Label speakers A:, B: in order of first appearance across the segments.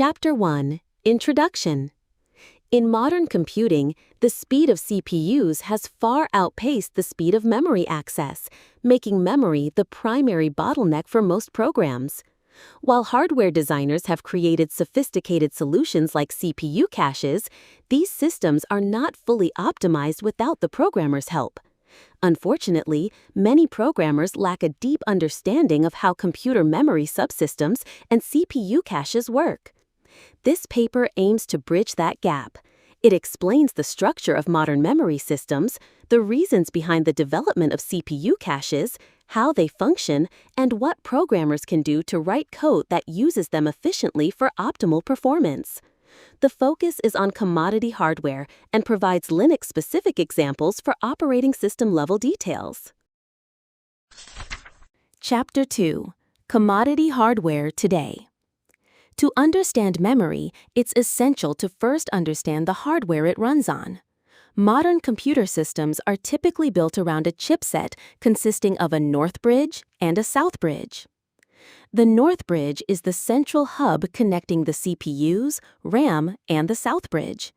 A: Chapter 1, Introduction. In modern computing, the speed of CPUs has far outpaced the speed of memory access, making memory the primary bottleneck for most programs. While hardware designers have created sophisticated solutions like CPU caches, these systems are not fully optimized without the programmer's help. Unfortunately, many programmers lack a deep understanding of how computer memory subsystems and CPU caches work. This paper aims to bridge that gap. It explains the structure of modern memory systems, the reasons behind the development of CPU caches, how they function, and what programmers can do to write code that uses them efficiently for optimal performance. The focus is on commodity hardware and provides Linux-specific examples for operating system-level details. Chapter 2: Commodity Hardware Today. To understand memory, it's essential to first understand the hardware it runs on. Modern computer systems are typically built around a chipset consisting of a north bridge and a south bridge. The north bridge is the central hub connecting the CPUs, RAM, and the south bridge.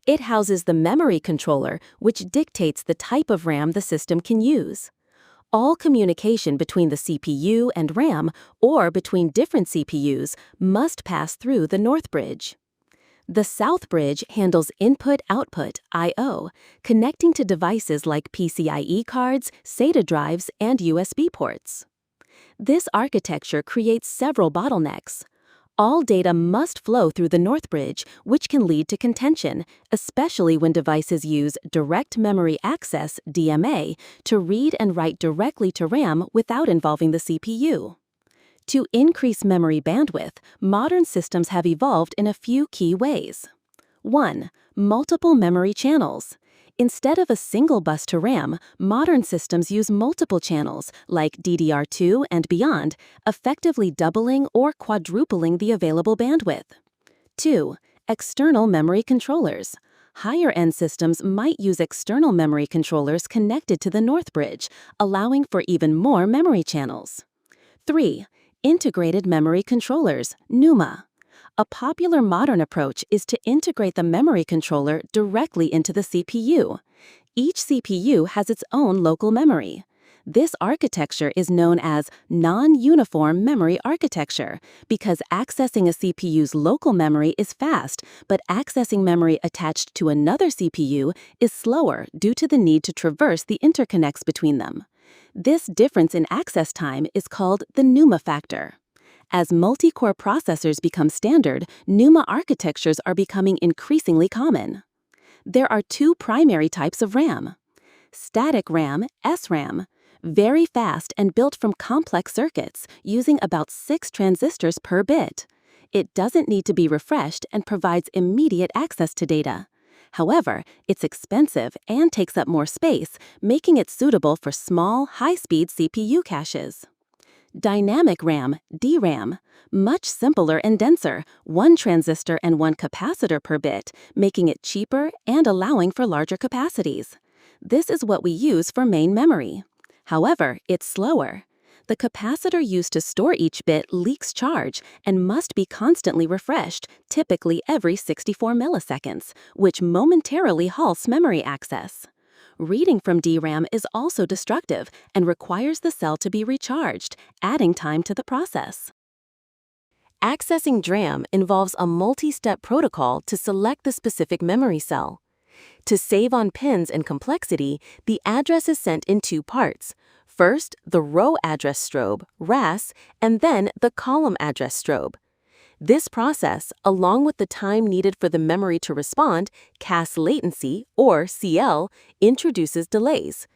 A: It houses the memory controller, which dictates the type of RAM the system can use. All communication between the CPU and RAM, or between different CPUs, must pass through the north bridge. The south bridge handles input-output I/O, connecting to devices like PCIe cards, SATA drives, and USB ports. This architecture creates several bottlenecks. All data must flow through the north bridge, which can lead to contention, especially when devices use direct memory access (DMA) to read and write directly to RAM without involving the CPU. To increase memory bandwidth, modern systems have evolved in a few key ways. 1. Multiple memory channels. Instead of a single bus to RAM, modern systems use multiple channels, like DDR2 and beyond, effectively doubling or quadrupling the available bandwidth. 2. External memory controllers. Higher-end systems might use external memory controllers connected to the north bridge, allowing for even more memory channels. 3. Integrated memory controllers, NUMA. A popular modern approach is to integrate the memory controller directly into the CPU. Each CPU has its own local memory. This architecture is known as non-uniform memory architecture because accessing a CPU's local memory is fast, but accessing memory attached to another CPU is slower due to the need to traverse the interconnects between them. This difference in access time is called the NUMA factor. As multi-core processors become standard, NUMA architectures are becoming increasingly common. There are two primary types of RAM. Static RAM, SRAM, very fast and built from complex circuits, using about 6 transistors per bit. It doesn't need to be refreshed and provides immediate access to data. However, it's expensive and takes up more space, making it suitable for small, high-speed CPU caches. Dynamic RAM, DRAM, much simpler and denser, 1 transistor and 1 capacitor per bit, making it cheaper and allowing for larger capacities. This is what we use for main memory. However, it's slower. The capacitor used to store each bit leaks charge and must be constantly refreshed, typically every 64 milliseconds, which momentarily halts memory access. Reading from DRAM is also destructive and requires the cell to be recharged, adding time to the process. Accessing DRAM involves a multi-step protocol to select the specific memory cell. To save on pins and complexity, the address is sent in 2 parts. First, the row address strobe, RAS, and then the column address strobe. This process, along with the time needed for the memory to respond, cache latency, or CL, introduces delays.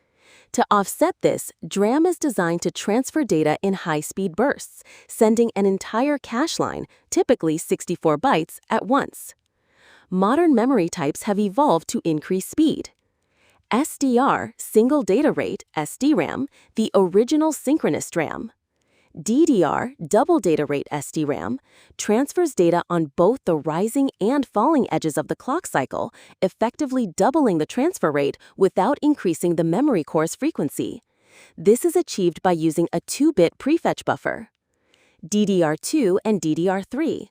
A: To offset this, DRAM is designed to transfer data in high-speed bursts, sending an entire cache line, typically 64 bytes, at once. Modern memory types have evolved to increase speed. SDR, single data rate, SDRAM, the original synchronous DRAM. DDR, double data rate SDRAM, transfers data on both the rising and falling edges of the clock cycle, effectively doubling the transfer rate without increasing the memory core's frequency. This is achieved by using a 2-bit prefetch buffer. DDR2 and DDR3.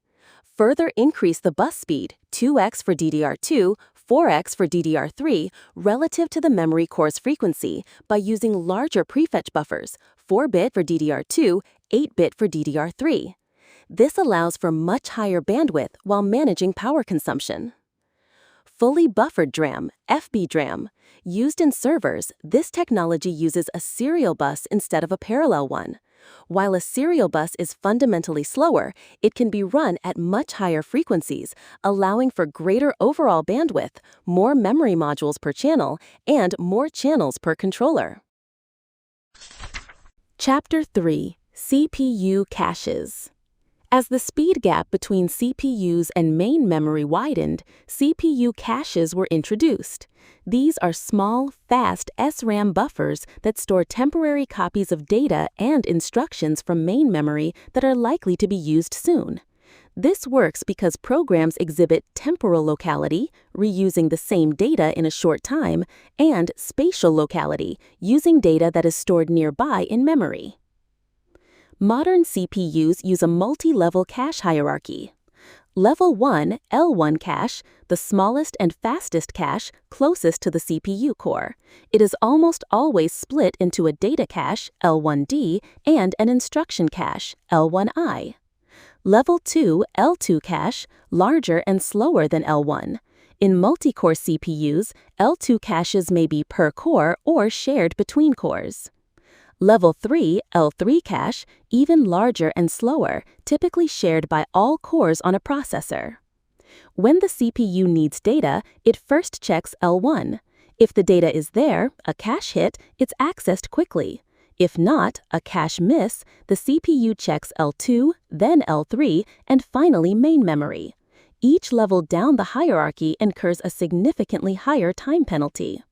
A: further increase the bus speed, 2x for DDR2, 4x for DDR3, relative to the memory core's frequency by using larger prefetch buffers, 4-bit for DDR2, 8-bit for DDR3. This allows for much higher bandwidth while managing power consumption. Fully buffered DRAM, FB-DRAM. Used in servers, this technology uses a serial bus instead of a parallel one. While a serial bus is fundamentally slower, it can be run at much higher frequencies, allowing for greater overall bandwidth, more memory modules per channel, and more channels per controller. Chapter 3: CPU Caches. As the speed gap between CPUs and main memory widened, CPU caches were introduced. These are small, fast SRAM buffers that store temporary copies of data and instructions from main memory that are likely to be used soon. This works because programs exhibit temporal locality, reusing the same data in a short time, and spatial locality, using data that is stored nearby in memory. Modern CPUs use a multi-level cache hierarchy. Level 1, L1 cache, the smallest and fastest cache closest to the CPU core. It is almost always split into a data cache, L1D, and an instruction cache, L1I. Level 2, L2 cache, larger and slower than L1. In multi-core CPUs, L2 caches may be per core or shared between cores. Level 3, L3 cache, even larger and slower, typically shared by all cores on a processor. When the CPU needs data, it first checks L1. If the data is there, a cache hit, it's accessed quickly. If not, a cache miss, the CPU checks L2, then L3, and finally main memory. Each level down the hierarchy incurs a significantly higher time penalty.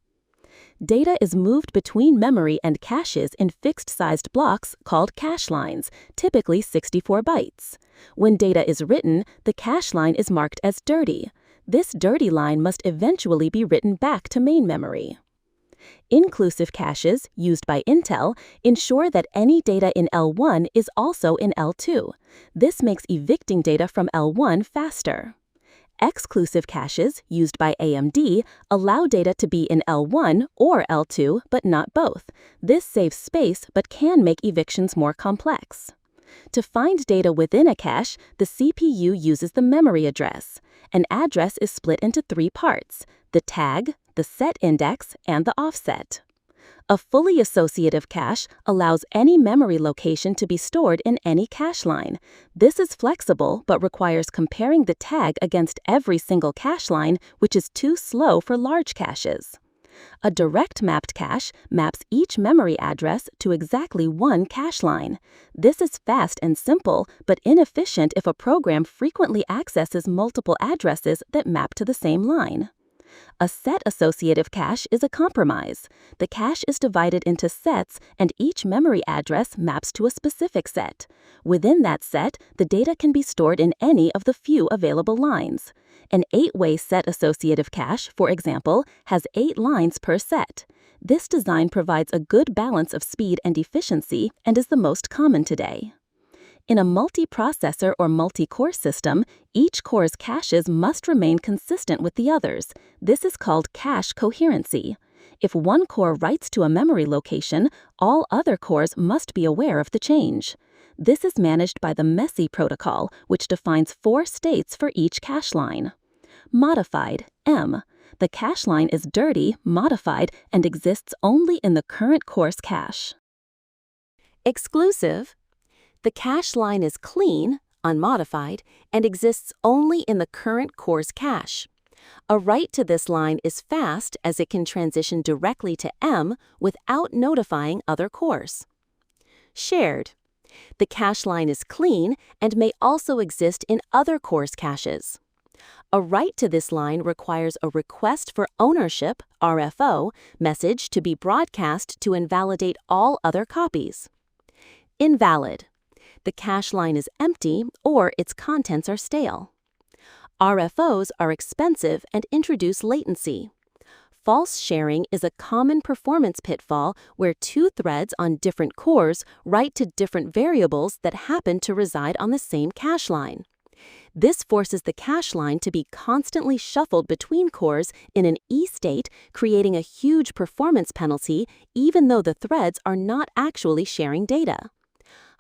A: Data is moved between memory and caches in fixed-sized blocks called cache lines, typically 64 bytes. When data is written, the cache line is marked as dirty. This dirty line must eventually be written back to main memory. Inclusive caches, used by Intel, ensure that any data in L1 is also in L2. This makes evicting data from L1 faster. Exclusive caches, used by AMD, allow data to be in L1 or L2, but not both. This saves space but can make evictions more complex. To find data within a cache, the CPU uses the memory address. An address is split into 3 parts: the tag, the set index, and the offset. A fully associative cache allows any memory location to be stored in any cache line. This is flexible but requires comparing the tag against every single cache line, which is too slow for large caches. A direct mapped cache maps each memory address to exactly one cache line. This is fast and simple, but inefficient if a program frequently accesses multiple addresses that map to the same line. A set associative cache is a compromise. The cache is divided into sets, and each memory address maps to a specific set. Within that set, the data can be stored in any of the few available lines. An 8-way set associative cache, for example, has 8 lines per set. This design provides a good balance of speed and efficiency and is the most common today. In a multi-processor or multi-core system, each core's caches must remain consistent with the others. This is called cache coherency. If one core writes to a memory location, all other cores must be aware of the change. This is managed by the MESI protocol, which defines 4 states for each cache line. Modified, M. The cache line is dirty, modified, and exists only in the current core's cache. Exclusive. The cache line is clean, unmodified, and exists only in the current core's cache. A write to this line is fast as it can transition directly to M without notifying other cores. Shared. The cache line is clean and may also exist in other cores' caches. A write to this line requires a request for ownership, RFO, message to be broadcast to invalidate all other copies. Invalid. The cache line is empty or its contents are stale. RFOs are expensive and introduce latency. False sharing is a common performance pitfall where 2 threads on different cores write to different variables that happen to reside on the same cache line. This forces the cache line to be constantly shuffled between cores in an E state, creating a huge performance penalty even though the threads are not actually sharing data.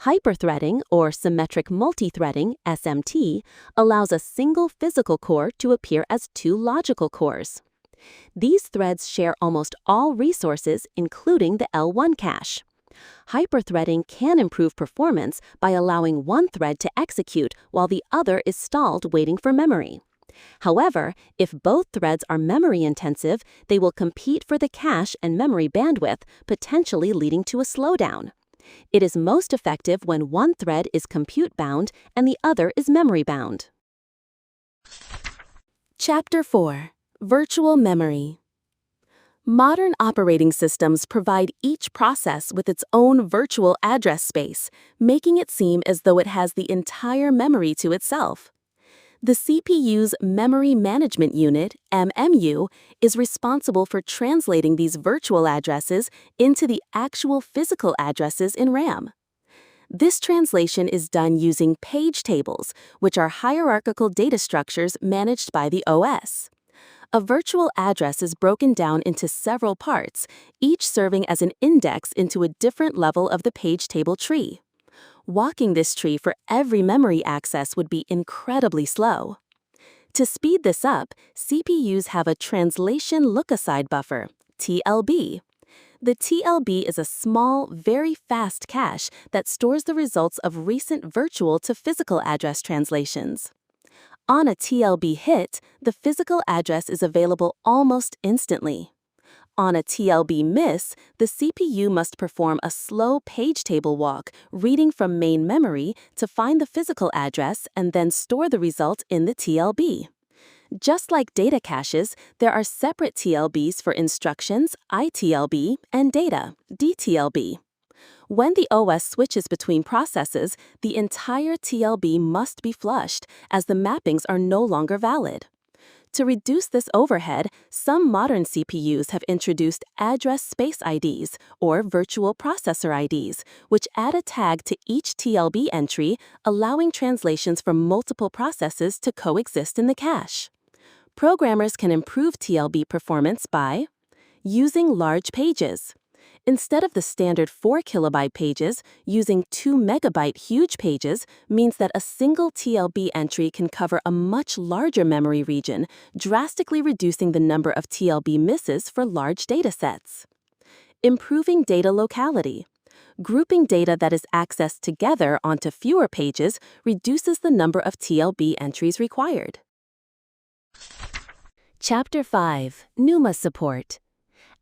A: Hyperthreading, or symmetric multithreading (SMT), allows a single physical core to appear as two logical cores. These threads share almost all resources, including the L1 cache. Hyperthreading can improve performance by allowing one thread to execute while the other is stalled waiting for memory. However, if both threads are memory-intensive, they will compete for the cache and memory bandwidth, potentially leading to a slowdown. It is most effective when one thread is compute-bound and the other is memory-bound. Chapter 4. Virtual Memory. Modern operating systems provide each process with its own virtual address space, making it seem as though it has the entire memory to itself. The CPU's Memory Management Unit, MMU, is responsible for translating these virtual addresses into the actual physical addresses in RAM. This translation is done using page tables, which are hierarchical data structures managed by the OS. A virtual address is broken down into several parts, each serving as an index into a different level of the page table tree. Walking this tree for every memory access would be incredibly slow. To speed this up, CPUs have a translation look-aside buffer, TLB. The TLB is a small, very fast cache that stores the results of recent virtual to physical address translations. On a TLB hit, the physical address is available almost instantly. On a TLB miss, the CPU must perform a slow page table walk, reading from main memory to find the physical address and then store the result in the TLB. Just like data caches, there are separate TLBs for instructions, ITLB, and data, DTLB. When the OS switches between processes, the entire TLB must be flushed, as the mappings are no longer valid. To reduce this overhead, some modern CPUs have introduced address space IDs, or virtual processor IDs, which add a tag to each TLB entry, allowing translations from multiple processes to coexist in the cache. Programmers can improve TLB performance by using large pages. Instead of the standard 4 kilobyte pages, using 2 megabyte huge pages means that a single TLB entry can cover a much larger memory region, drastically reducing the number of TLB misses for large datasets. Improving data locality. Grouping data that is accessed together onto fewer pages reduces the number of TLB entries required. Chapter 5. NUMA Support.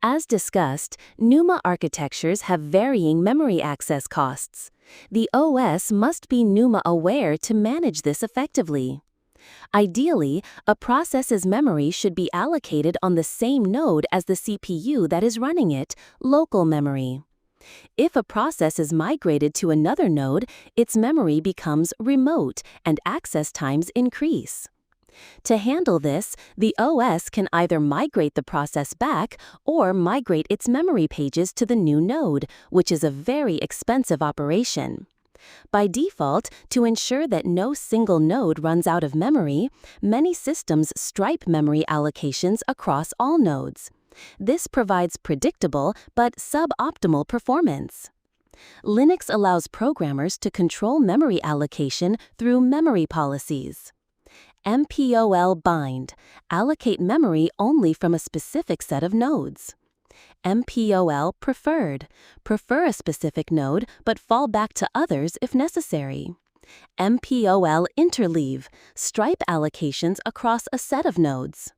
A: As discussed, NUMA architectures have varying memory access costs. The OS must be NUMA aware to manage this effectively. Ideally, a process's memory should be allocated on the same node as the CPU that is running it, local memory. If a process is migrated to another node, its memory becomes remote and access times increase. To handle this, the OS can either migrate the process back or migrate its memory pages to the new node, which is a very expensive operation. By default, to ensure that no single node runs out of memory, many systems stripe memory allocations across all nodes. This provides predictable but suboptimal performance. Linux allows programmers to control memory allocation through memory policies. MPOL bind, allocate memory only from a specific set of nodes. MPOL preferred, prefer a specific node but fall back to others if necessary. MPOL interleave, stripe allocations across a set of nodes.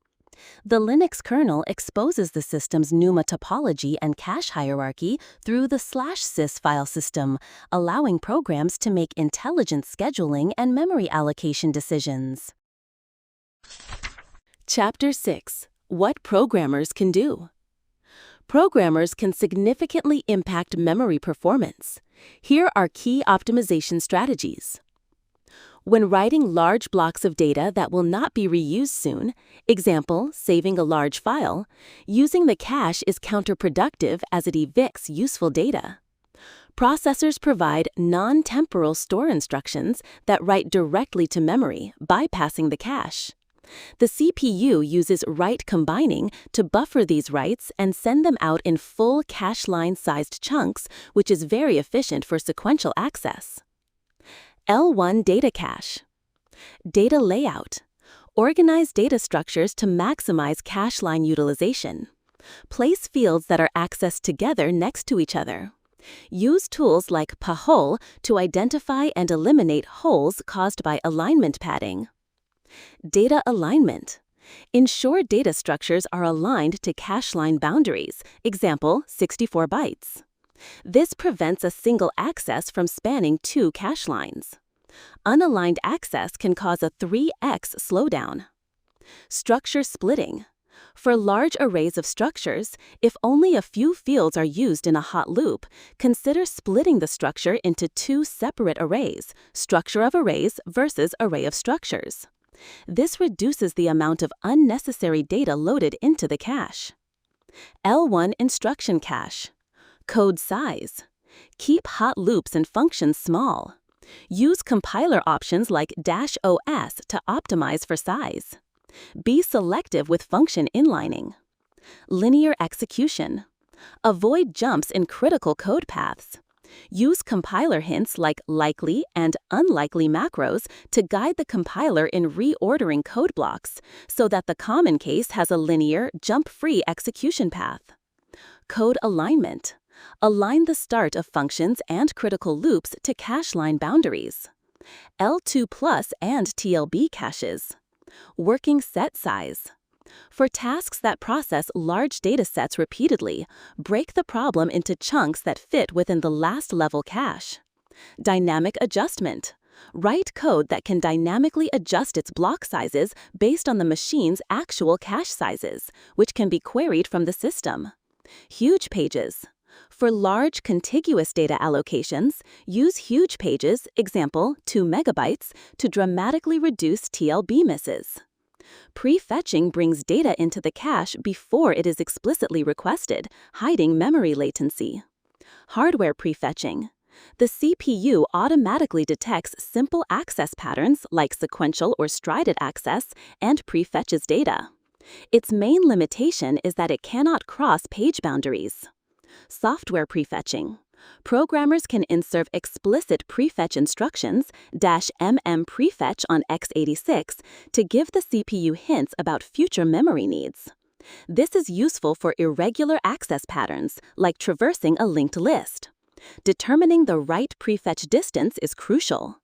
A: The Linux kernel exposes the system's NUMA topology and cache hierarchy through the /sys file system, allowing programs to make intelligent scheduling and memory allocation decisions. Chapter 6. What programmers can do. Programmers can significantly impact memory performance. Here are key optimization strategies. When writing large blocks of data that will not be reused soon, example, saving a large file, using the cache is counterproductive as it evicts useful data. Processors provide non-temporal store instructions that write directly to memory, bypassing the cache. The CPU uses write combining to buffer these writes and send them out in full cache line-sized chunks, which is very efficient for sequential access. L1 data cache. Data layout. Organize data structures to maximize cache line utilization. Place fields that are accessed together next to each other. Use tools like pahole to identify and eliminate holes caused by alignment padding. Data alignment. Ensure data structures are aligned to cache line boundaries, example 64 bytes. This prevents a single access from spanning two cache lines. Unaligned access can cause a 3x slowdown. Structure splitting. For large arrays of structures, if only a few fields are used in a hot loop, consider splitting the structure into two separate arrays, structure of arrays versus array of structures. This reduces the amount of unnecessary data loaded into the cache. L1 instruction cache. Code size. Keep hot loops and functions small. Use compiler options like -OS to optimize for size. Be selective with function inlining. Linear execution. Avoid jumps in critical code paths. Use compiler hints like likely and unlikely macros to guide the compiler in reordering code blocks so that the common case has a linear, jump-free execution path. Code alignment. Align the start of functions and critical loops to cache line boundaries. L2+ and TLB caches. Working set size. For tasks that process large data sets repeatedly, break the problem into chunks that fit within the last level cache. Dynamic adjustment. Write code that can dynamically adjust its block sizes based on the machine's actual cache sizes, which can be queried from the system. Huge pages. For large contiguous data allocations, use huge pages, example 2 megabytes, to dramatically reduce TLB misses. Prefetching brings data into the cache before it is explicitly requested, hiding memory latency. Hardware prefetching. The CPU automatically detects simple access patterns like sequential or strided access and prefetches data. Its main limitation is that it cannot cross page boundaries. Software prefetching. Programmers can insert explicit prefetch instructions -mm prefetch on x86 to give the CPU hints about future memory needs. This is useful for irregular access patterns, like traversing a linked list. Determining the right prefetch distance is crucial.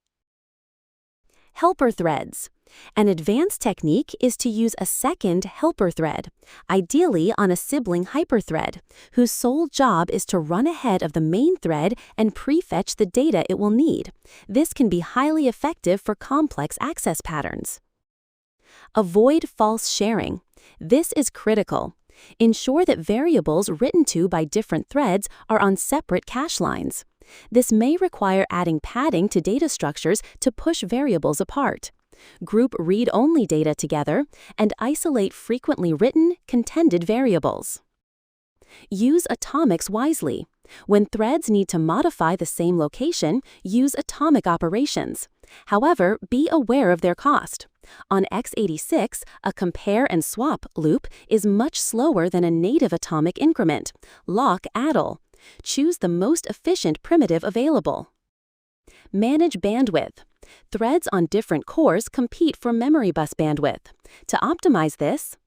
A: Helper threads. An advanced technique is to use a second helper thread, ideally on a sibling hyperthread, whose sole job is to run ahead of the main thread and prefetch the data it will need. This can be highly effective for complex access patterns. Avoid false sharing. This is critical. Ensure that variables written to by different threads are on separate cache lines. This may require adding padding to data structures to push variables apart. Group read-only data together, and isolate frequently written, contended variables. Use atomics wisely. When threads need to modify the same location, use atomic operations. However, be aware of their cost. On x86, a compare and swap loop is much slower than a native atomic increment, lock-addle. Choose the most efficient primitive available. Manage bandwidth. Threads on different cores compete for memory bus bandwidth. To optimize this,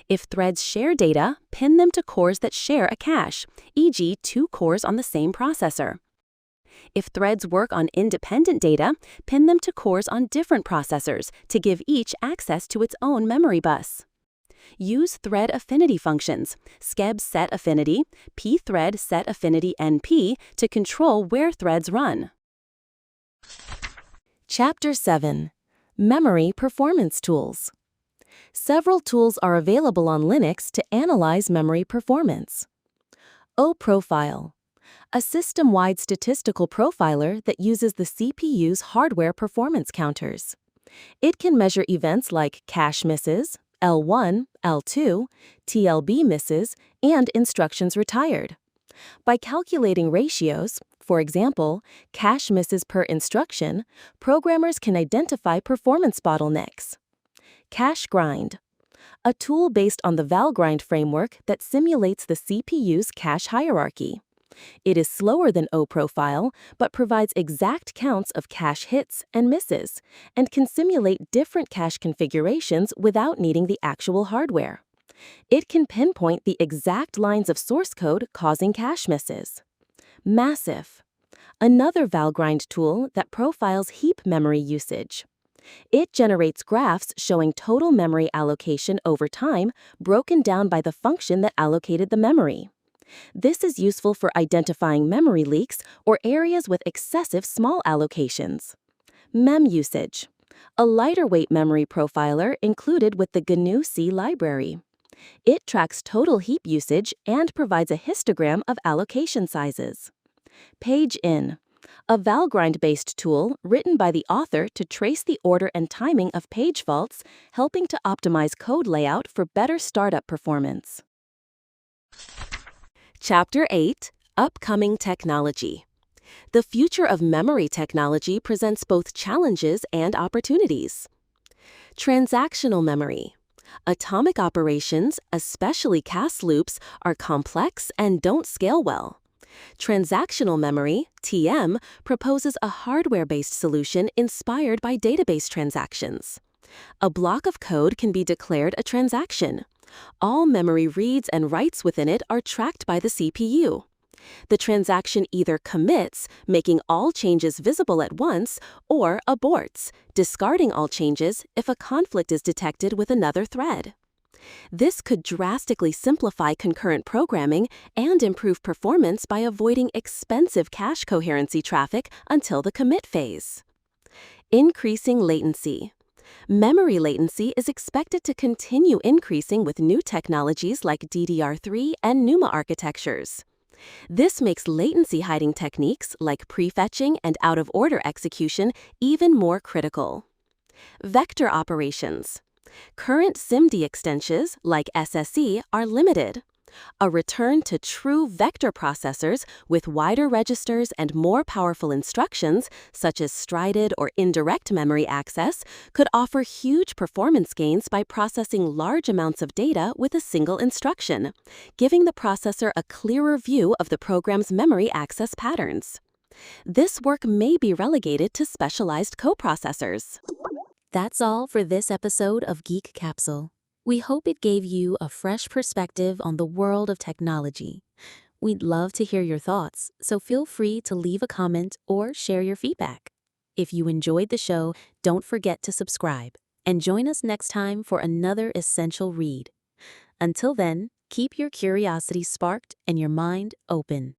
A: if threads share data, pin them to cores that share a cache, e.g. 2 cores on the same processor. If threads work on independent data, pin them to cores on different processors to give each access to its own memory bus. Use thread affinity functions, skeb set affinity, pthread set affinity np to control where threads run. Chapter 7. Memory Performance Tools. Several tools are available on Linux to analyze memory performance. O-Profile. A system-wide statistical profiler that uses the CPU's hardware performance counters. It can measure events like cache misses, L1, L2, TLB misses, and instructions retired. By calculating ratios, For example, cache misses per instruction, programmers can identify performance bottlenecks. Cache grind, a tool based on the Valgrind framework that simulates the CPU's cache hierarchy. It is slower than O-profile, but provides exact counts of cache hits and misses, and can simulate different cache configurations without needing the actual hardware. It can pinpoint the exact lines of source code causing cache misses. Massif, another Valgrind tool that profiles heap memory usage. It generates graphs showing total memory allocation over time, broken down by the function that allocated the memory. This is useful for identifying memory leaks or areas with excessive small allocations. Mem usage, a lighter-weight memory profiler included with the GNU-C library. It tracks total heap usage and provides a histogram of allocation sizes. Page-in, a Valgrind-based tool written by the author to trace the order and timing of page faults, helping to optimize code layout for better startup performance. Chapter 8, Upcoming Technology. The future of memory technology presents both challenges and opportunities. Transactional memory. Atomic operations, especially CAS loops, are complex and don't scale well. Transactional memory, TM, proposes a hardware-based solution inspired by database transactions. A block of code can be declared a transaction. All memory reads and writes within it are tracked by the CPU. The transaction either commits, making all changes visible at once, or aborts, discarding all changes if a conflict is detected with another thread. This could drastically simplify concurrent programming and improve performance by avoiding expensive cache coherency traffic until the commit phase. Increasing latency. Memory latency is expected to continue increasing with new technologies like DDR3 and NUMA architectures. This makes latency-hiding techniques like prefetching and out-of-order execution even more critical. Vector operations. Current SIMD extensions, like SSE, are limited. A return to true vector processors with wider registers and more powerful instructions, such as strided or indirect memory access, could offer huge performance gains by processing large amounts of data with a single instruction, giving the processor a clearer view of the program's memory access patterns. This work may be relegated to specialized coprocessors. That's all for this episode of Geek Capsule. We hope it gave you a fresh perspective on the world of technology. We'd love to hear your thoughts, so feel free to leave a comment or share your feedback. If you enjoyed the show, don't forget to subscribe and join us next time for another essential read. Until then, keep your curiosity sparked and your mind open.